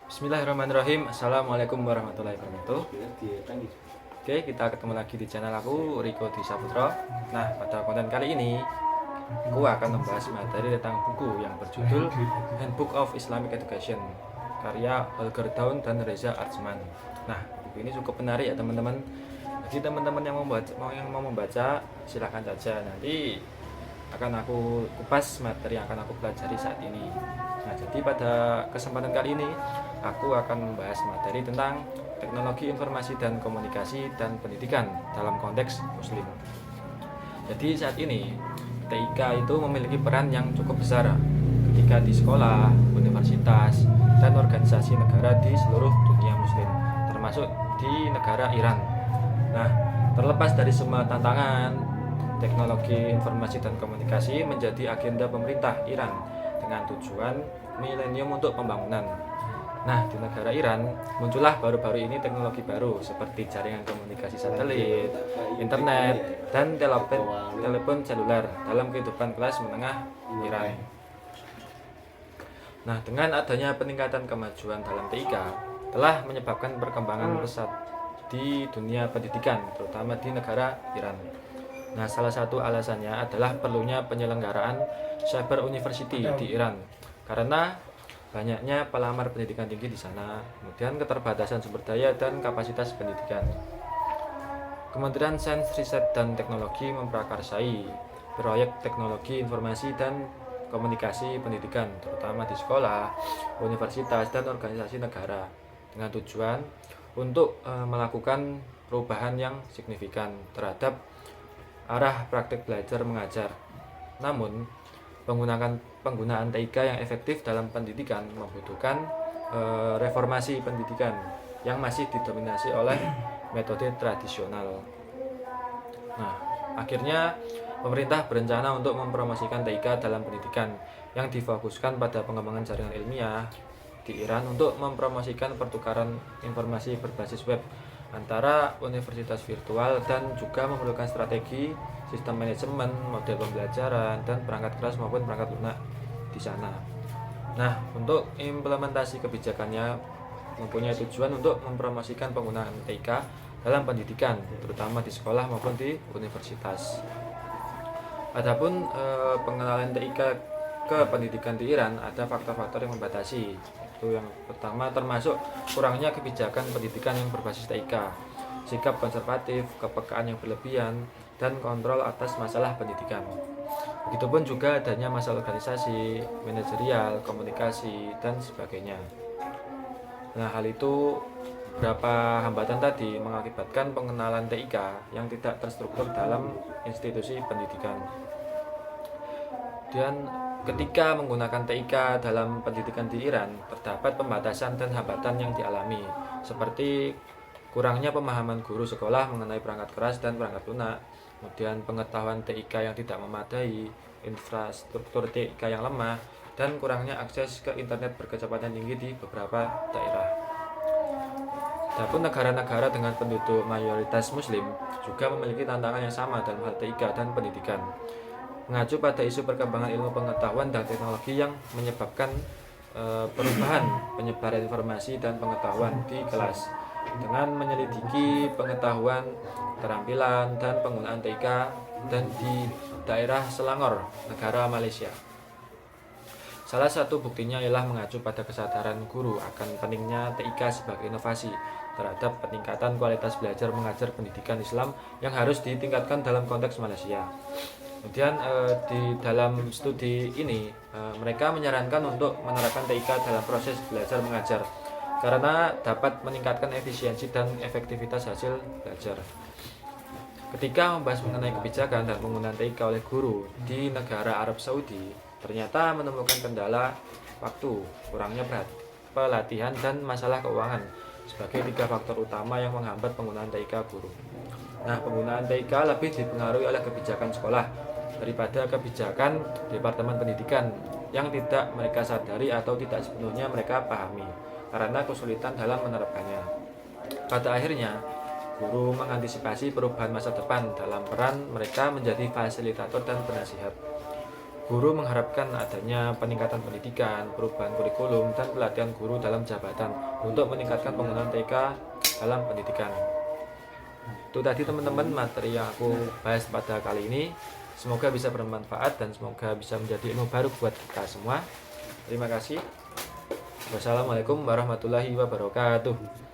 Bismillahirrahmanirrahim. Assalamualaikum warahmatullahi wabarakatuh. Oke, kita ketemu lagi di channel aku, Riko Di Saputra. Nah, pada konten kali ini aku akan membahas materi tentang buku yang berjudul Handbook of Islamic Education karya Holger Daun dan Reza Artsman. Nah, buku ini cukup menarik ya teman-teman. Bagi teman-teman yang mau membaca, silahkan saja. Nanti akan aku kupas materi yang akan aku pelajari saat ini. Nah, jadi pada kesempatan kali ini aku akan membahas materi tentang teknologi informasi dan komunikasi dan pendidikan dalam konteks muslim. Jadi saat ini TIK itu memiliki peran yang cukup besar ketika di sekolah, universitas, dan organisasi negara di seluruh dunia muslim, termasuk di negara Iran. Nah, terlepas dari semua tantangan, teknologi informasi dan komunikasi menjadi agenda pemerintah Iran dengan tujuan milenium untuk pembangunan. Nah, di negara Iran muncullah baru-baru ini teknologi baru seperti jaringan komunikasi satelit, internet, dan telepon seluler dalam kehidupan kelas menengah Iran. Nah, dengan adanya peningkatan kemajuan dalam TIK telah menyebabkan perkembangan pesat di dunia pendidikan, terutama di negara Iran. Nah, salah satu alasannya adalah perlunya penyelenggaraan cyber university di Iran karena banyaknya pelamar pendidikan tinggi di sana, kemudian keterbatasan sumber daya dan kapasitas pendidikan. Kementerian Sains, Riset, dan Teknologi memprakarsai proyek teknologi informasi dan komunikasi pendidikan, terutama di sekolah, universitas, dan organisasi negara, dengan tujuan untuk melakukan perubahan yang signifikan terhadap arah praktik belajar mengajar. Namun, penggunaan TIK yang efektif dalam pendidikan membutuhkan reformasi pendidikan yang masih didominasi oleh metode tradisional. Nah, akhirnya pemerintah berencana untuk mempromosikan TIK dalam pendidikan yang difokuskan pada pengembangan jaringan ilmiah di Iran untuk mempromosikan pertukaran informasi berbasis web antara universitas virtual dan juga memerlukan strategi sistem manajemen, model pembelajaran, dan perangkat keras maupun perangkat lunak di sana. Nah, untuk implementasi kebijakannya mempunyai tujuan untuk mempromosikan penggunaan TIK dalam pendidikan, terutama di sekolah maupun di universitas. Adapun pengenalan TIK ke pendidikan di Iran ada faktor-faktor yang membatasi. Itu yang pertama termasuk kurangnya kebijakan pendidikan yang berbasis TIK, sikap konservatif, kepekaan yang berlebihan, dan kontrol atas masalah pendidikan. Begitupun juga adanya masalah organisasi, manajerial, komunikasi, dan sebagainya. Nah, hal itu beberapa hambatan tadi mengakibatkan pengenalan TIK yang tidak terstruktur dalam institusi pendidikan. Dan ketika menggunakan TIK dalam pendidikan di Iran, terdapat pembatasan dan hambatan yang dialami, seperti kurangnya pemahaman guru sekolah mengenai perangkat keras dan perangkat lunak, kemudian pengetahuan TIK yang tidak memadai, infrastruktur TIK yang lemah, dan kurangnya akses ke internet berkecepatan tinggi di beberapa daerah. Adapun negara-negara dengan penduduk mayoritas muslim juga memiliki tantangan yang sama dalam hal TIK dan pendidikan. Mengacu pada isu perkembangan ilmu pengetahuan dan teknologi yang menyebabkan perubahan penyebaran informasi dan pengetahuan di kelas dengan menyelidiki pengetahuan, keterampilan, dan penggunaan TIK dan di daerah Selangor, negara Malaysia. Salah satu buktinya ialah mengacu pada kesadaran guru akan pentingnya TIK sebagai inovasi terhadap peningkatan kualitas belajar mengajar pendidikan Islam yang harus ditingkatkan dalam konteks Malaysia. Kemudian di dalam studi ini mereka menyarankan untuk menerapkan TIK dalam proses belajar mengajar karena dapat meningkatkan efisiensi dan efektivitas hasil belajar. Ketika membahas mengenai kebijakan dan penggunaan TIK oleh guru di negara Arab Saudi, ternyata menemukan kendala waktu, kurangnya pelatihan, dan masalah keuangan sebagai 3 faktor utama yang menghambat penggunaan TIK guru. Nah, penggunaan TIK lebih dipengaruhi oleh kebijakan sekolah daripada kebijakan Departemen Pendidikan yang tidak mereka sadari atau tidak sepenuhnya mereka pahami karena kesulitan dalam menerapkannya. Pada akhirnya, guru mengantisipasi perubahan masa depan dalam peran mereka menjadi fasilitator dan penasihat. Guru mengharapkan adanya peningkatan pendidikan, perubahan kurikulum, dan pelatihan guru dalam jabatan untuk meningkatkan penggunaan TK dalam pendidikan. Itu tadi teman-teman materi yang aku bahas pada kali ini. Semoga bisa bermanfaat dan semoga bisa menjadi ilmu baru buat kita semua. Terima kasih. Wassalamualaikum warahmatullahi wabarakatuh.